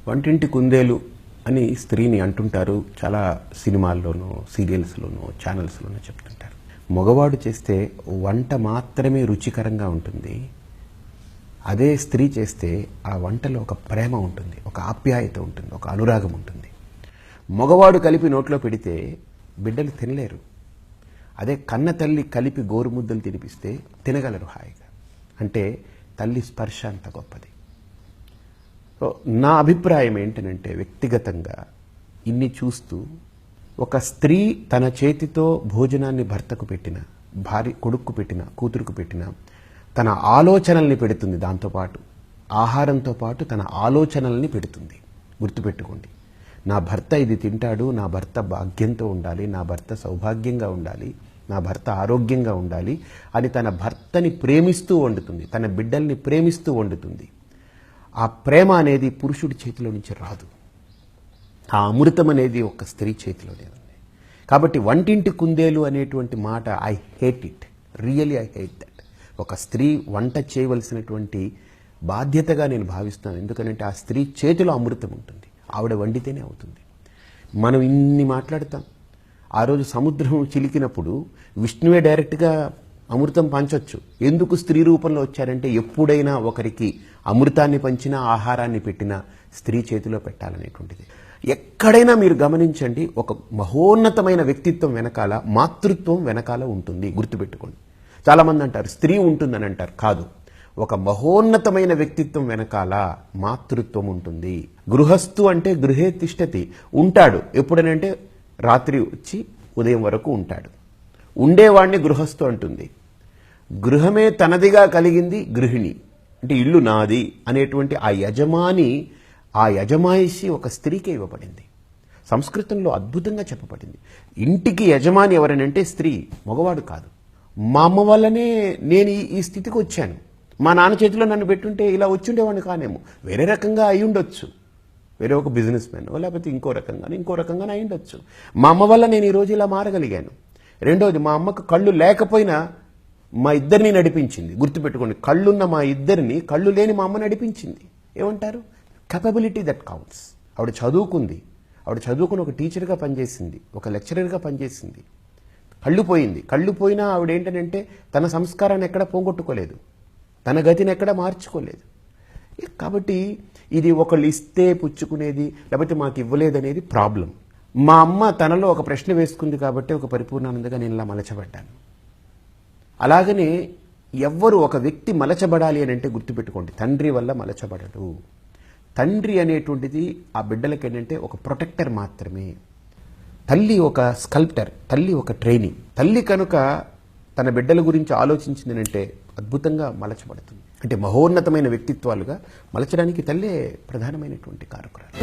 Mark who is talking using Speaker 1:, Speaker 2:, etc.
Speaker 1: వంటింటి కుందేలు అని స్త్రీని అంటుంటారు. చాలా సినిమాల్లోనూ సీరియల్స్లోనూ ఛానల్స్లోనూ చెప్తుంటారు. మగవాడు చేస్తే వంట మాత్రమే రుచికరంగా ఉంటుంది. అదే స్త్రీ చేస్తే ఆ వంటలో ఒక ప్రేమ ఉంటుంది, ఒక ఆప్యాయత ఉంటుంది, ఒక అనురాగం ఉంటుంది. మగవాడు కలిపి నోట్లో పెడితే బిడ్డలు తినలేరు. అదే కన్న తల్లి కలిపి గోరుముద్దలు తినిపిస్తే తినగలరు హాయిగా. అంటే తల్లి స్పర్శ అంత గొప్పది. నా అభిప్రాయం ఏంటంటే, వ్యక్తిగతంగా ఇన్ని చూస్తూ ఒక స్త్రీ తన చేతితో భోజనాన్ని భర్తకు పెట్టిన, భార్య కొడుక్కు పెట్టిన, కూతురుకు పెట్టిన, తన ఆలోచనల్ని పెడుతుంది. దాంతోపాటు ఆహారంతో పాటు తన ఆలోచనల్ని పెడుతుంది. గుర్తుపెట్టుకోండి, నా భర్త ఇది తింటాడు, నా భర్త భాగ్యంతో ఉండాలి, నా భర్త సౌభాగ్యంగా ఉండాలి, నా భర్త ఆరోగ్యంగా ఉండాలి అని తన భర్తని ప్రేమిస్తూ వండుతుంది, తన బిడ్డల్ని ప్రేమిస్తూ వండుతుంది. ఆ ప్రేమ అనేది పురుషుడి చేతిలో నుంచి రాదు. ఆ అమృతం అనేది ఒక స్త్రీ చేతిలోనే ఉంది. కాబట్టి వంటింటి కుందేలు అనేటువంటి మాట I hate it, really I hate that. ఒక స్త్రీ వంట చేయవలసినటువంటి బాధ్యతగా నేను భావిస్తున్నాను. ఎందుకంటే ఆ స్త్రీ చేతిలో అమృతం ఉంటుంది. ఆవిడ వండితేనే అవుతుంది. మనం ఇన్ని మాట్లాడతాం. ఆ రోజు సముద్రం చిలికినప్పుడు విష్ణువే డైరెక్ట్గా అమృతం పంచొచ్చు. ఎందుకు స్త్రీ రూపంలో వచ్చారంటే, ఎప్పుడైనా ఒకరికి అమృతాన్ని పంచినా, ఆహారాన్ని పెట్టినా స్త్రీ చేతిలో పెట్టాలనేటువంటిది. ఎక్కడైనా మీరు గమనించండి, ఒక మహోన్నతమైన వ్యక్తిత్వం వెనకాల మాతృత్వం వెనకాల ఉంటుంది. గుర్తుపెట్టుకోండి. చాలామంది అంటారు స్త్రీ ఉంటుందని అంటారు. కాదు, ఒక మహోన్నతమైన వ్యక్తిత్వం వెనకాల మాతృత్వం ఉంటుంది. గృహస్థు అంటే గృహే తిష్టతి, ఉంటాడు. ఎప్పుడనంటే రాత్రి వచ్చి ఉదయం వరకు ఉంటాడు. ఉండేవాడిని గృహస్థు అంటుంది. గృహమే తనదిగా కలిగింది గృహిణి, అంటే ఇల్లు నాది అనేటువంటి ఆ యజమాని, ఆ యజమాయిషి ఒక స్త్రీకే ఇవ్వబడింది. సంస్కృతంలో అద్భుతంగా చెప్పబడింది. ఇంటికి యజమాని ఎవరనంటే స్త్రీ, మగవాడు కాదు. మా అమ్మ వల్లనే నేను ఈ స్థితికి వచ్చాను. మా నాన్న చేతిలో నన్ను పెట్టుంటే ఇలా వచ్చుండేవాడిని కానేమో. వేరే రకంగా అయి ఉండొచ్చు, వేరే ఒక బిజినెస్ మ్యాన్, లేకపోతే ఇంకో రకంగా అయి ఉండొచ్చు. మా అమ్మ వల్ల నేను ఈరోజు ఇలా మారగలిగాను. రెండోది, మా అమ్మకు కళ్ళు లేకపోయినా మా ఇద్దరిని నడిపించింది. గుర్తుపెట్టుకోండి, కళ్ళున్న మా ఇద్దరిని కళ్ళు లేని మా అమ్మ నడిపించింది. ఏమంటారు? Capability that counts. ఆవిడ చదువుకుంది. ఆవిడ చదువుకుని ఒక టీచర్గా పనిచేసింది, ఒక లెక్చరర్గా పనిచేసింది. కళ్ళు పోయినా ఆవిడ ఏంటంటే తన సంస్కారాన్ని ఎక్కడ పోగొట్టుకోలేదు, తన గతిని ఎక్కడ మార్చుకోలేదు. కాబట్టి ఇది ఒకళ్ళు ఇస్తే పుచ్చుకునేది, లేకపోతే మాకు ఇవ్వలేదనేది ప్రాబ్లం. మా అమ్మ తనలో ఒక ప్రశ్న వేసుకుంది కాబట్టి ఒక పరిపూర్ణానందగా నేను ఇలా మలచబడ్డాను. అలాగనే ఎవ్వరు ఒక వ్యక్తి మలచబడాలి అని అంటే గుర్తుపెట్టుకోండి, తండ్రి వల్ల మలచబడడు. తండ్రి అనేటువంటిది ఆ బిడ్డలకి ఏంటంటే ఒక ప్రొటెక్టర్ మాత్రమే. తల్లి ఒక స్కల్ప్టర్, తల్లి ఒక ట్రైనింగ్. తల్లి కనుక తన బిడ్డల గురించి ఆలోచించింది అంటే అద్భుతంగా మలచబడుతుంది. అంటే మహోన్నతమైన వ్యక్తిత్వాలుగా మలచడానికి తల్లే ప్రధానమైనటువంటి కారకురాలు.